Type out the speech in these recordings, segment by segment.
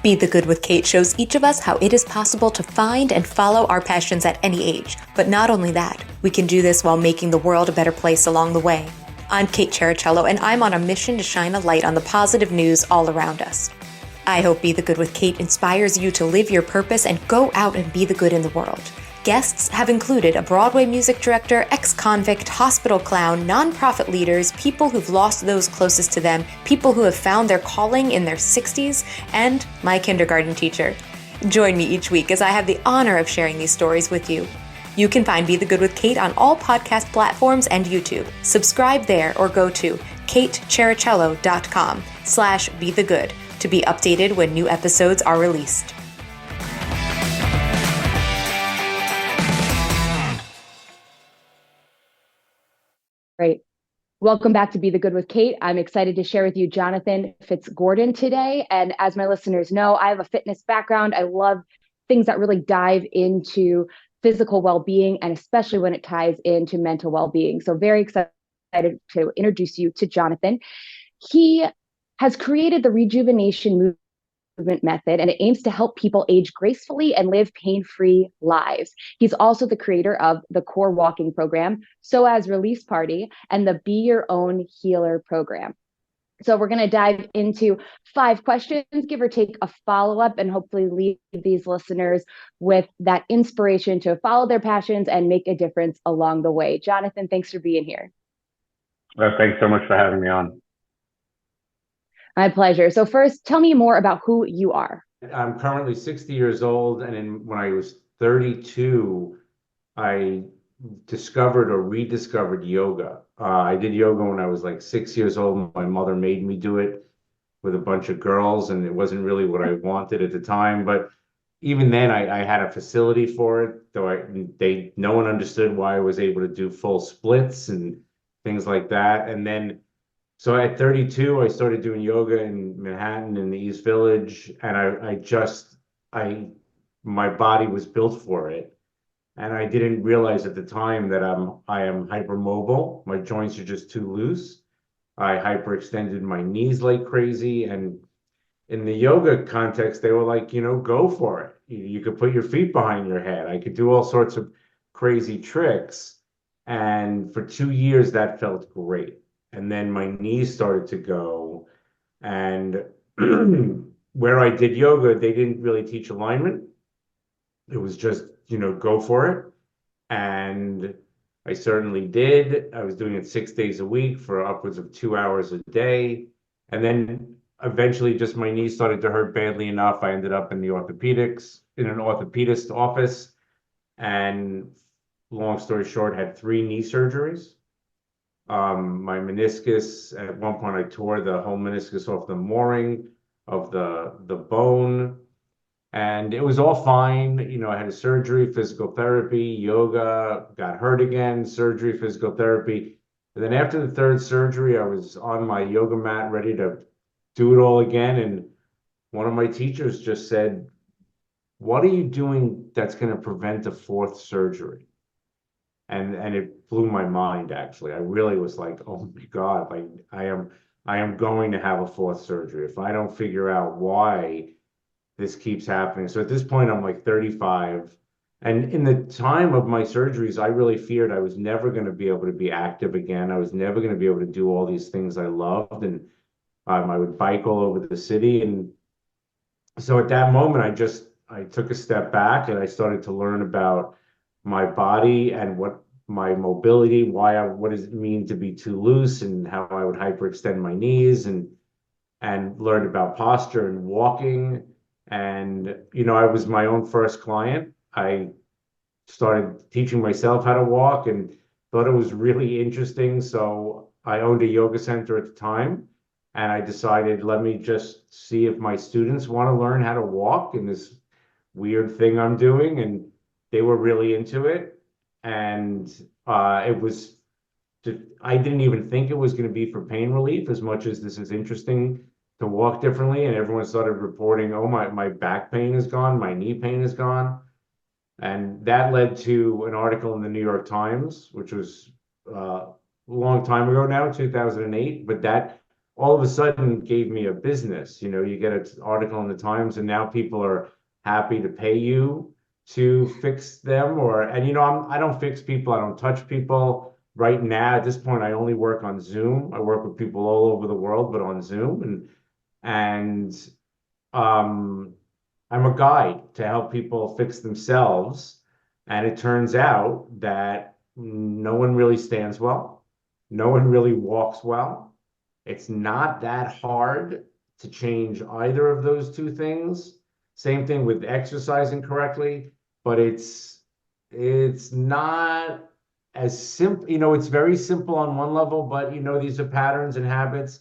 Be the Good with Kate shows each of us how it is possible to find and follow our passions at any age. But not only that, we can do this while making the world a better place along the way. I'm Kate Chericello, and I'm on a mission to shine a light on the positive news all around us. I hope Be the Good with Kate inspires you to live your purpose and go out and be the good in the world. Guests have included a Broadway music director, ex-convict, hospital clown, nonprofit leaders, people who've lost those closest to them, people who have found their calling in their 60s, and my kindergarten teacher. Join me each week as I have the honor of sharing these stories with you. You can find Be the Good with Kate on all podcast platforms and YouTube. Subscribe there or go to katechericello.com/bethegood to be updated when new episodes are released. Great. Welcome back to Be the Good with Kate. I'm excited to share with you Jonathan FitzGordon today. And as my listeners know, I have a fitness background. I love things that really dive into physical well-being, and especially when it ties into mental well-being. So very excited to introduce you to Jonathan. He has created the Rejuvenation Movement Method, and it aims to help people age gracefully and live pain-free lives. He's also the creator of the Core Walking Program, So As Release Party, and the Be Your Own Healer program. So we're going to dive into 5 questions, give or take a follow-up, and hopefully leave these listeners with that inspiration to follow their passions and make a difference along the way. Jonathan, thanks for being here. Thanks so much for having me on. My pleasure. So first, tell me more about who you are. I'm currently 60 years old, and when I was 32, I discovered or rediscovered yoga. I did yoga when I was like 6 years old. My mother made me do it with a bunch of girls, and it wasn't really what I wanted at the time. But even then, I had a facility for it, though no one understood why I was able to do full splits and things like that. And then so at 32, I started doing yoga in Manhattan in the East Village, and my body was built for it. And I didn't realize at the time that I am hypermobile. My joints are just too loose. I hyperextended my knees like crazy. And in the yoga context, they were like, go for it. You could put your feet behind your head. I could do all sorts of crazy tricks. And for 2 years, that felt great. And then my knees started to go, and where I did yoga, they didn't really teach alignment. It was just, go for it. And I certainly did. I was doing it 6 days a week for upwards of 2 hours a day. And then eventually just my knees started to hurt badly enough. I ended up in an orthopedist office, and long story short, had 3 knee surgeries. My meniscus, at one point I tore the whole meniscus off the mooring of the bone, and it was all fine. I had a surgery, physical therapy, yoga, got hurt again, surgery, physical therapy. And then after the 3rd surgery, I was on my yoga mat ready to do it all again. And one of my teachers just said, "What are you doing that's going to prevent a 4th surgery?" And it blew my mind, actually. I really was like, oh my God, like I am going to have a 4th surgery if I don't figure out why this keeps happening. So at this point, I'm like 35. And in the time of my surgeries, I really feared I was never going to be able to be active again. I was never going to be able to do all these things I loved. And I would bike all over the city. And so at that moment, I took a step back, and I started to learn about my body and what my mobility, what does it mean to be too loose, and how I would hyperextend my knees, and learned about posture and walking. And I was my own first client. I started teaching myself how to walk and thought it was really interesting. So I owned a yoga center at the time, and I decided, let me just see if my students want to learn how to walk in this weird thing I'm doing. And they were really into it. And I didn't even think it was going to be for pain relief as much as this is interesting to walk differently. And everyone started reporting, oh, my back pain is gone, my knee pain is gone. And that led to an article in the New York Times, which was a long time ago now, 2008. But that all of a sudden gave me a business. You know, you get an article in the Times, and now people are happy to pay you to fix them. And you know, I don't fix people, I don't touch people. Right now, at this point, I only work on Zoom. I work with people all over the world, but on Zoom, and um, I'm a guide to help people fix themselves. And it turns out that no one really stands well. No one really walks well. It's not that hard to change either of those two things. Same thing with exercising correctly, but it's not as simple. You know, it's very simple on one level, but you know, these are patterns and habits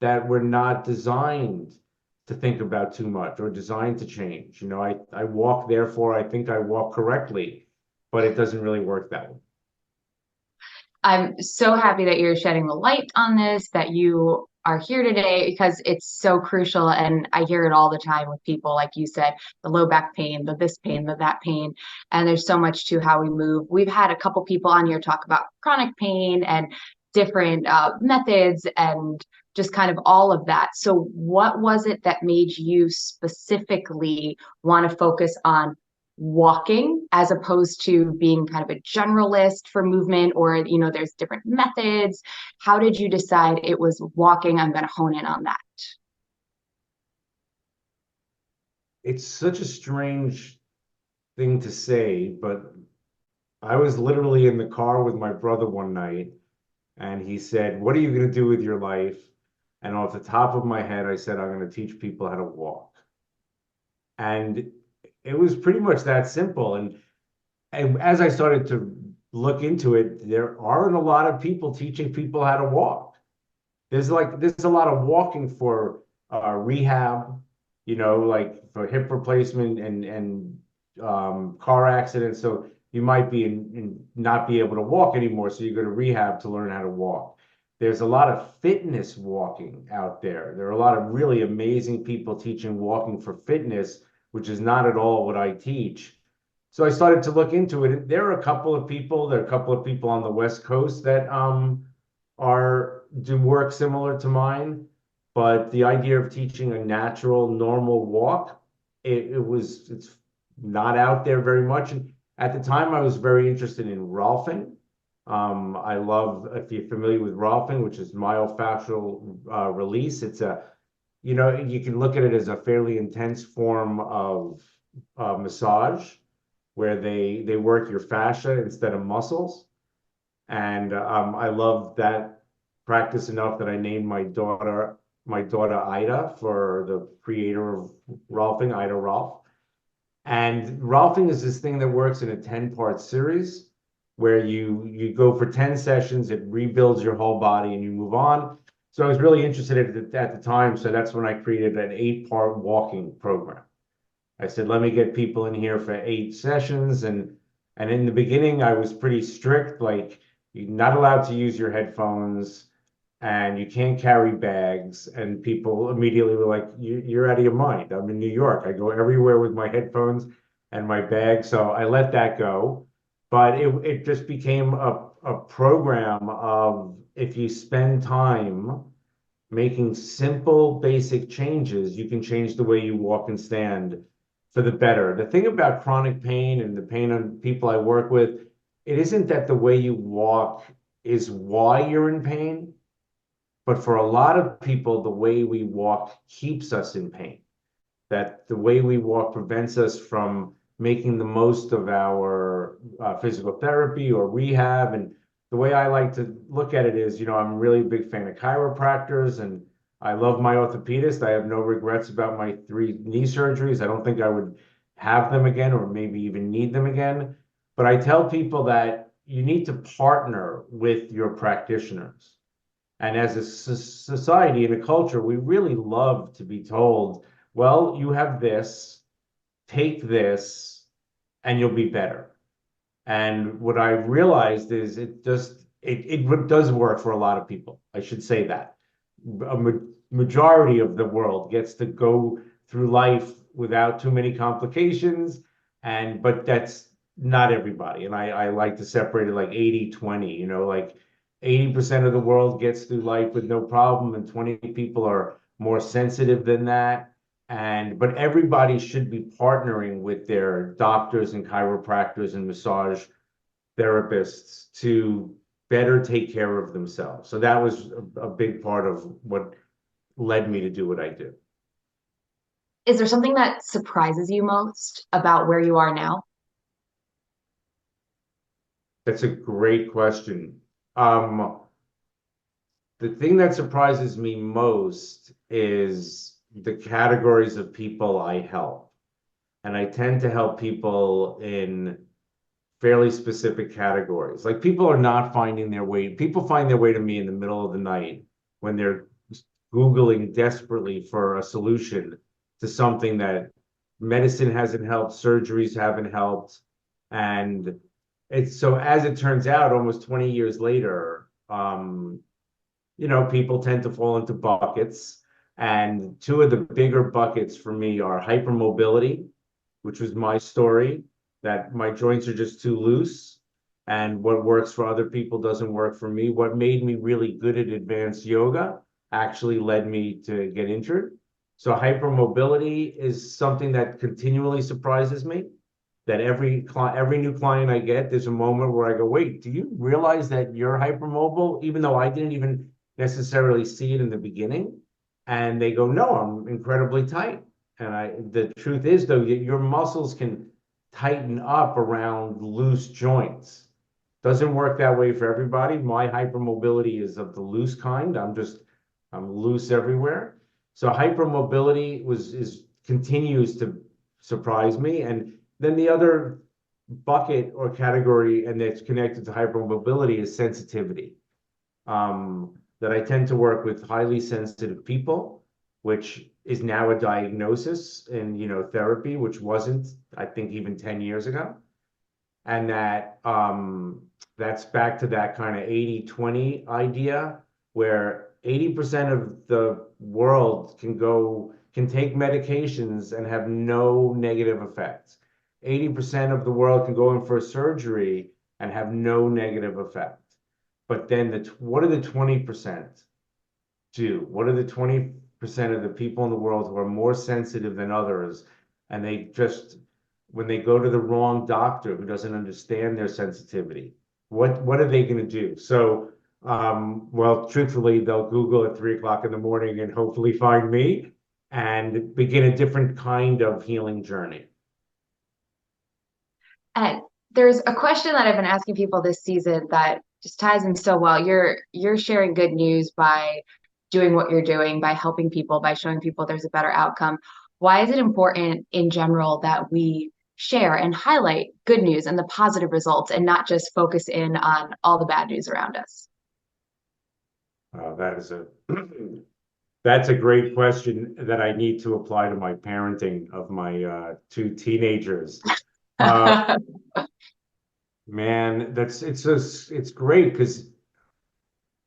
that were not designed to think about too much or designed to change. You know, I walk, therefore I think I walk correctly, but it doesn't really work that way. I'm so happy that you're shedding the light on this, that you are here today, because it's so crucial. And I hear it all the time with people, like you said, the low back pain, the this pain, the that pain. And there's so much to how we move. We've had a couple people on here talk about chronic pain and different methods and just kind of all of that. So what was it that made you specifically want to focus on walking as opposed to being kind of a generalist for movement, or you know, there's different methods? How did you decide it was walking, I'm going to hone in on that? It's such a strange thing to say, but I was literally in the car with my brother one night, and he said, "What are you going to do with your life?" And off the top of my head, I said, "I'm going to teach people how to walk." And it was pretty much that simple. And as I started to look into it, there aren't a lot of people teaching people how to walk. There's a lot of walking for rehab, you know, like for hip replacement and car accidents. So you might be not be able to walk anymore, so you go to rehab to learn how to walk. There's a lot of fitness walking out there. There are a lot of really amazing people teaching walking for fitness, which is not at all what I teach. So I started to look into it. There are a couple of people, there are a couple of people on the West Coast that are do work similar to mine, but the idea of teaching a natural, normal walk, it's not out there very much. And at the time, I was very interested in Rolfing. I love, if you're familiar with Rolfing, which is myofascial release. It's you know, you can look at it as a fairly intense form of massage where they work your fascia instead of muscles. And I love that practice enough that I named my daughter Ida for the creator of Rolfing, Ida Rolf. And Rolfing is this thing that works in a 10-part series where you go for 10 sessions, it rebuilds your whole body, and you move on. So I was really interested at the time, so that's when I created an 8-part walking program. I said, let me get people in here for 8 sessions. And in the beginning, I was pretty strict, like you're not allowed to use your headphones and you can't carry bags. And people immediately were like, you're out of your mind. I'm in New York. I go everywhere with my headphones and my bag. So I let that go. But it just became a program of, if you spend time making simple, basic changes, you can change the way you walk and stand for the better. The thing about chronic pain and the pain on people I work with, it isn't that the way you walk is why you're in pain, but for a lot of people, the way we walk keeps us in pain. That the way we walk prevents us from making the most of our physical therapy or rehab. And the way I like to look at it is, you know, I'm a really big fan of chiropractors, and I love my orthopedist. I have no regrets about my 3 knee surgeries. I don't think I would have them again or maybe even need them again. But I tell people that you need to partner with your practitioners. And as a society and a culture, we really love to be told, well, you have this, take this, and you'll be better. And what I realized is it does work for a lot of people. I should say that. A majority of the world gets to go through life without too many complications, but that's not everybody. And I like to separate it like 80-20, you know, like 80% of the world gets through life with no problem, and 20 people are more sensitive than that. But everybody should be partnering with their doctors and chiropractors and massage therapists to better take care of themselves. So that was a big part of what led me to do what I do. Is there something that surprises you most about where you are now? That's a great question. The thing that surprises me most is the categories of people I help. And I tend to help people in fairly specific categories. Like people are not finding their way. People find their way to me in the middle of the night when they're Googling desperately for a solution to something that medicine hasn't helped, surgeries haven't helped. And it's so, as it turns out, almost 20 years later, people tend to fall into buckets. And two of the bigger buckets for me are hypermobility, which was my story, that my joints are just too loose. And what works for other people doesn't work for me. What made me really good at advanced yoga actually led me to get injured. So hypermobility is something that continually surprises me. That every new client I get, there's a moment where I go, wait, do you realize that you're hypermobile? Even though I didn't even necessarily see it in the beginning. And they go, no, I'm incredibly tight. And the truth is, though, your muscles can tighten up around loose joints. Doesn't work that way for everybody. My hypermobility is of the loose kind. I'm loose everywhere. So hypermobility continues to surprise me. And then the other bucket or category, and that's connected to hypermobility, is sensitivity. That I tend to work with highly sensitive people, which is now a diagnosis in therapy, which wasn't, I think, even 10 years ago. And that's back to that kind of 80-20 idea, where 80% of the world can take medications and have no negative effects. 80% of the world can go in for a surgery and have no negative effect. But then what do the 20% do? What do the 20% of the people in the world who are more sensitive than others, and when they go to the wrong doctor who doesn't understand their sensitivity, what are they going to do? So, well, truthfully, they'll Google at 3 o'clock in the morning and hopefully find me and begin a different kind of healing journey. And there's a question that I've been asking people this season that just ties in so well. You're sharing good news by doing what you're doing, by helping people, by showing people there's a better outcome. Why is it important in general that we share and highlight good news and the positive results and not just focus in on all the bad news around us? That's a greit's question that I need to apply to my parenting of my two teenagers. Man, it's great because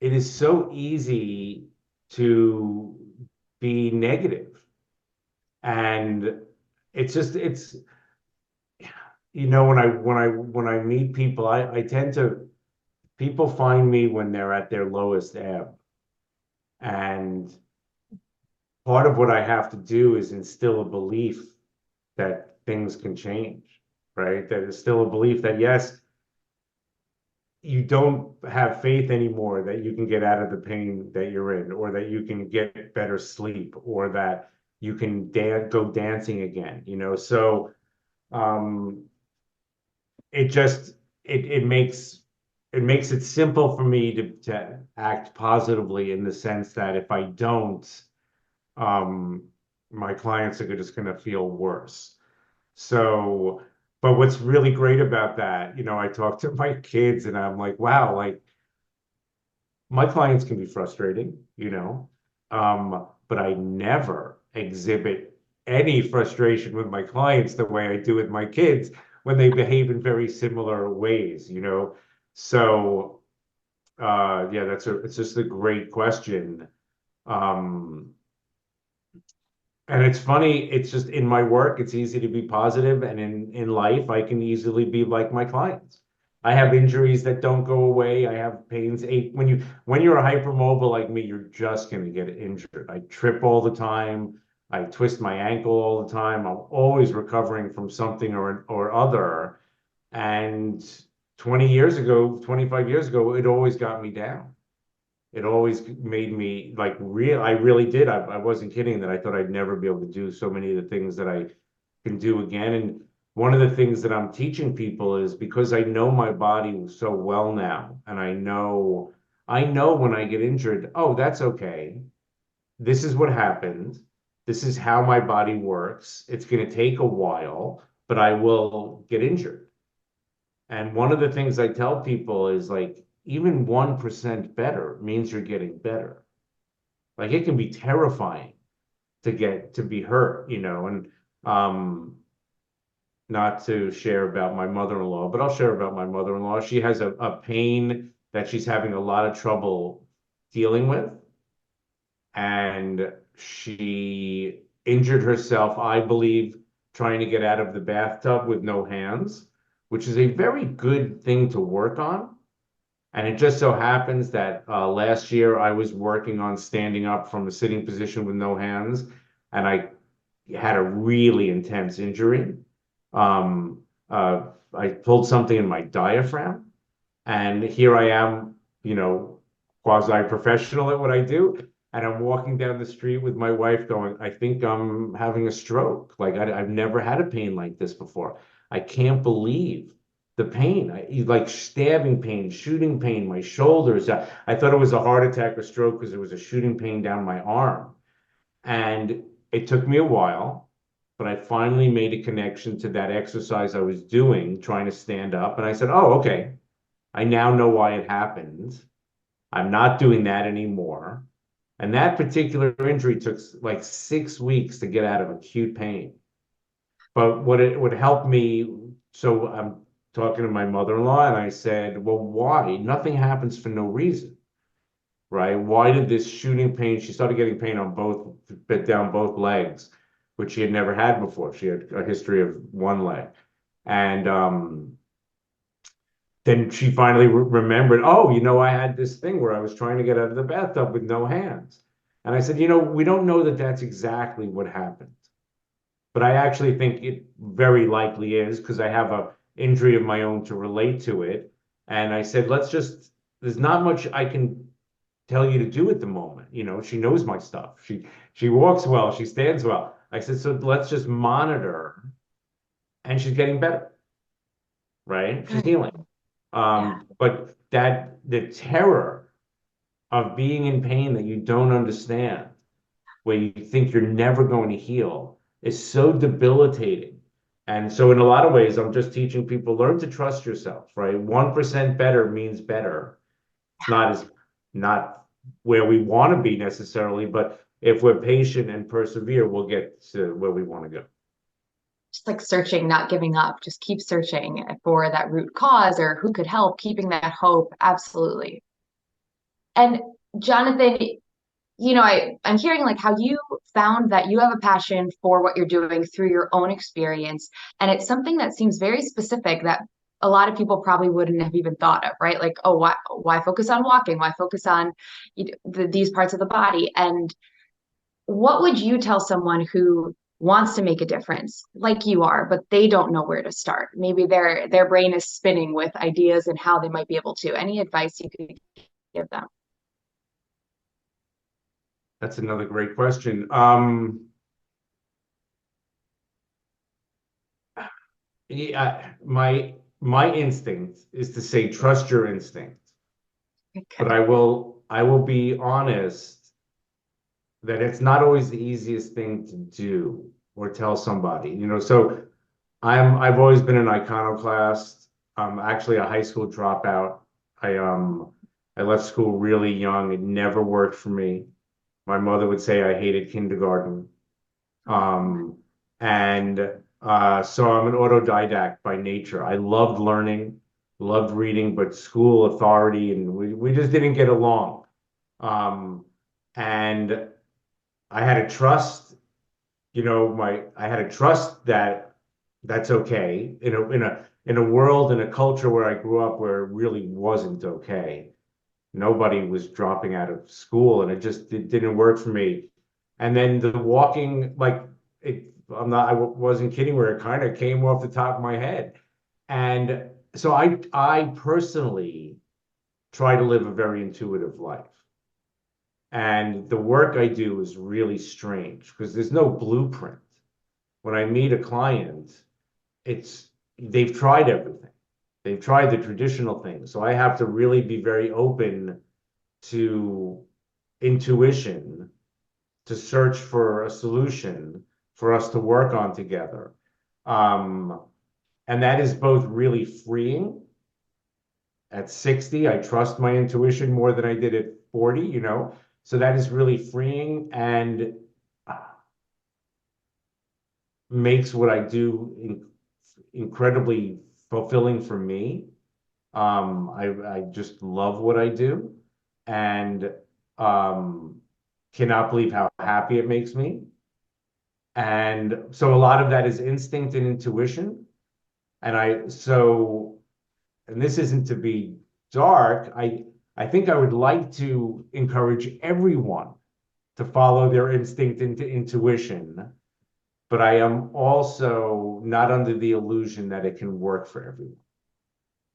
it is so easy to be negative. And when I meet people, people find me when they're at their lowest ebb. And part of what I have to do is instill a belief that things can change, right? That is still a belief that, yes, you don't have faith anymore that you can get out of the pain that you're in, or that you can get better sleep, or that you can go dancing again, So it makes it simple for me to act positively, in the sense that if I don't, my clients are just going to feel worse. So, but what's really great about that, I talk to my kids and I'm like, wow, like my clients can be frustrating, but I never exhibit any frustration with my clients the way I do with my kids when they behave in very similar ways, So, yeah, it's just a great question. And it's funny, it's just in my work, it's easy to be positive, and in life, I can easily be like my clients. I have injuries that don't go away. I have pains, ache. When you're a hypermobile like me, you're just going to get injured. I trip all the time. I twist my ankle all the time. I'm always recovering from something or other. And 20 years ago, 25 years ago, it always got me down. It always made me like real. I really did. I wasn't kidding that I thought I'd never be able to do so many of the things that I can do again. And one of the things that I'm teaching people is because I know my body so well now, and I know when I get injured, oh, that's okay. This is what happened. This is how my body works. It's going to take a while, but I will get injured. And one of the things I tell people is like, even 1% better means you're getting better. Like it can be terrifying to be hurt, and um, not to share about my mother-in-law, but I'll share about my mother-in-law. She has a pain that she's having a lot of trouble dealing with. And she injured herself, I believe, trying to get out of the bathtub with no hands, which is a very good thing to work on. And it just so happens that last year I was working on standing up from a sitting position with no hands, and I had a really intense injury. Um, I pulled something in my diaphragm, and here I am, quasi-professional at what I do. And I'm walking down the street with my wife going, I think I'm having a stroke. Like I've never had a pain like this before. I can't believe the pain. Like stabbing pain, shooting pain, my shoulders. I thought it was a heart attack or stroke because there was a shooting pain down my arm. And it took me a while, but I finally made a connection to that exercise I was doing, trying to stand up. And I said, oh, okay. I now know why it happened. I'm not doing that anymore. And that particular injury took like 6 weeks to get out of acute pain. But what it would help me, so I'm talking to my mother-in-law and I said, well, why? Nothing happens for no reason, right? Why did this shooting pain, she started getting pain on down both legs, which she had never had before. She had a history of one leg. And then she finally remembered, oh, I had this thing where I was trying to get out of the bathtub with no hands. And I said, we don't know that that's exactly what happened. But I actually think it very likely is because I have a injury of my own to relate to it. And I said, there's not much I can tell you to do at the moment. She knows my stuff. She walks well, she stands well. I said, so let's just monitor. And she's getting better, right? She's healing. But the terror of being in pain that you don't understand, where you think you're never going to heal, is so debilitating. And so in a lot of ways, I'm just teaching people, learn to trust yourself, right? 1% better means better. It's not where we want to be necessarily, but if we're patient and persevere, we'll get to where we want to go. Just like searching, not giving up, just keep searching for that root cause or who could help, keeping that hope. Absolutely. And Jonathan, I'm hearing like how you found that you have a passion for what you're doing through your own experience. And it's something that seems very specific that a lot of people probably wouldn't have even thought of, right? Like, oh, why focus on walking? Why focus on these parts of the body? And what would you tell someone who wants to make a difference like you are, but they don't know where to start? Maybe their brain is spinning with ideas and how they might be able to. Any advice you could give them? That's another great question. Yeah, my instinct is to say trust your instinct. But I will be honest that it's not always the easiest thing to do or tell somebody. So I've always been an iconoclast. I'm actually a high school dropout. I left school really young. It never worked for me. My mother would say I hated kindergarten. And so I'm an autodidact by nature. I loved learning, loved reading, but school authority, and we just didn't get along. And I had to trust, I had to trust that that's okay. in a world, in a culture where I grew up where it really wasn't okay. Nobody was dropping out of school, and it didn't work for me. And then the walking, like I wasn't kidding, where it kind of came off the top of my head. And so I personally try to live a very intuitive life. And the work I do is really strange because there's no blueprint. When I meet a client, they've tried everything. They've tried the traditional things. So I have to really be very open to intuition, to search for a solution for us to work on together. And that is both really freeing. At 60, I trust my intuition more than I did at 40, you know? So that is really freeing and makes what I do incredibly fulfilling for me. I just love what I do and cannot believe how happy it makes me. And so a lot of that is instinct and intuition. And this isn't to be dark. I think I would like to encourage everyone to follow their instinct into intuition, but I am also not under the illusion that it can work for everyone.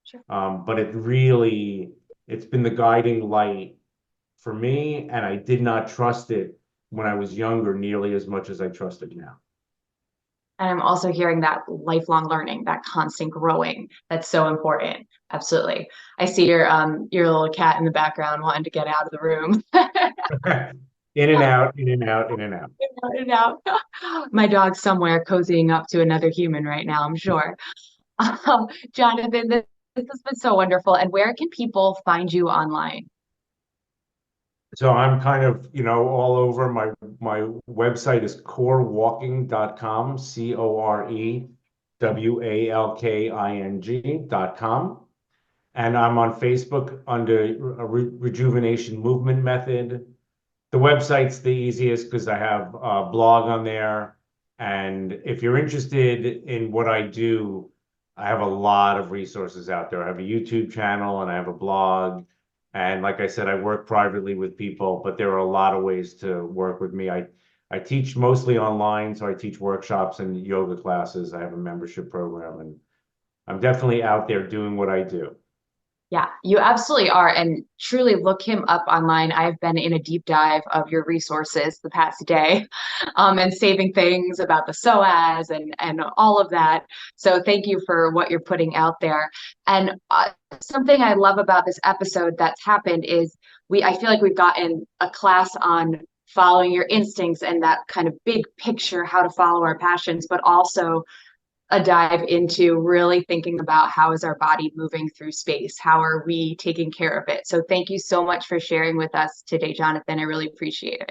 Sure. But it's been the guiding light for me, and I did not trust it when I was younger nearly as much as I trust it now. And I'm also hearing that lifelong learning, that constant growing. That's so important. Absolutely. I see your little cat in the background wanting to get out of the room. In and out, in and out, in and out. In and out. My dog's somewhere cozying up to another human right now, I'm sure. Jonathan, this has been so wonderful. And where can people find you online? So I'm kind of, all over. My website is corewalking.com, COREWALKING.com. And I'm on Facebook under Rejuvenation Movement Method. The website's the easiest because I have a blog on there. And if you're interested in what I do, I have a lot of resources out there. I have a YouTube channel and I have a blog. And like I said, I work privately with people, but there are a lot of ways to work with me. I teach mostly online, so I teach workshops and yoga classes. I have a membership program, and I'm definitely out there doing what I do. Yeah, you absolutely are. And truly look him up online. I've been in a deep dive of your resources the past day and saving things about the psoas and all of that. So thank you for what you're putting out there. And something I love about this episode that's happened is I feel like we've gotten a class on following your instincts and that kind of big picture, how to follow our passions, but also a dive into really thinking about how is our body moving through space? How are we taking care of it? So thank you so much for sharing with us today, Jonathan. I really appreciate it.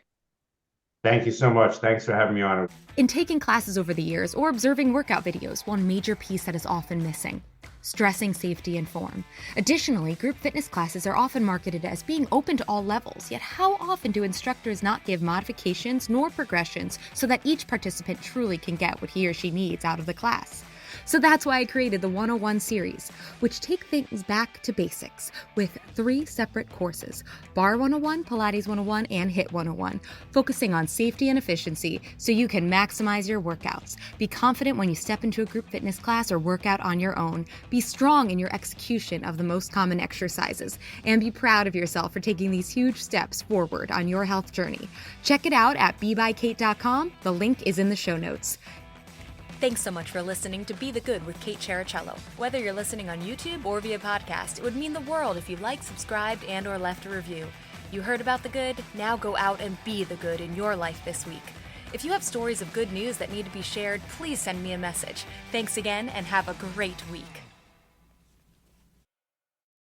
Thank you so much. Thanks for having me on. In taking classes over the years or observing workout videos, one major piece that is often missing: stressing safety and form. Additionally, group fitness classes are often marketed as being open to all levels, yet how often do instructors not give modifications nor progressions so that each participant truly can get what he or she needs out of the class? So that's why I created the 101 series, which take things back to basics with 3 separate courses: Bar 101, Pilates 101, and HIIT 101, focusing on safety and efficiency so you can maximize your workouts. Be confident when you step into a group fitness class or workout on your own. Be strong in your execution of the most common exercises, and be proud of yourself for taking these huge steps forward on your health journey. Check it out at bebykate.com. The link is in the show notes. Thanks so much for listening to Be the Good with Kate Chericello. Whether you're listening on YouTube or via podcast, it would mean the world if you liked, subscribed, and or left a review. You heard about the good? Now go out and be the good in your life this week. If you have stories of good news that need to be shared, please send me a message. Thanks again, and have a great week.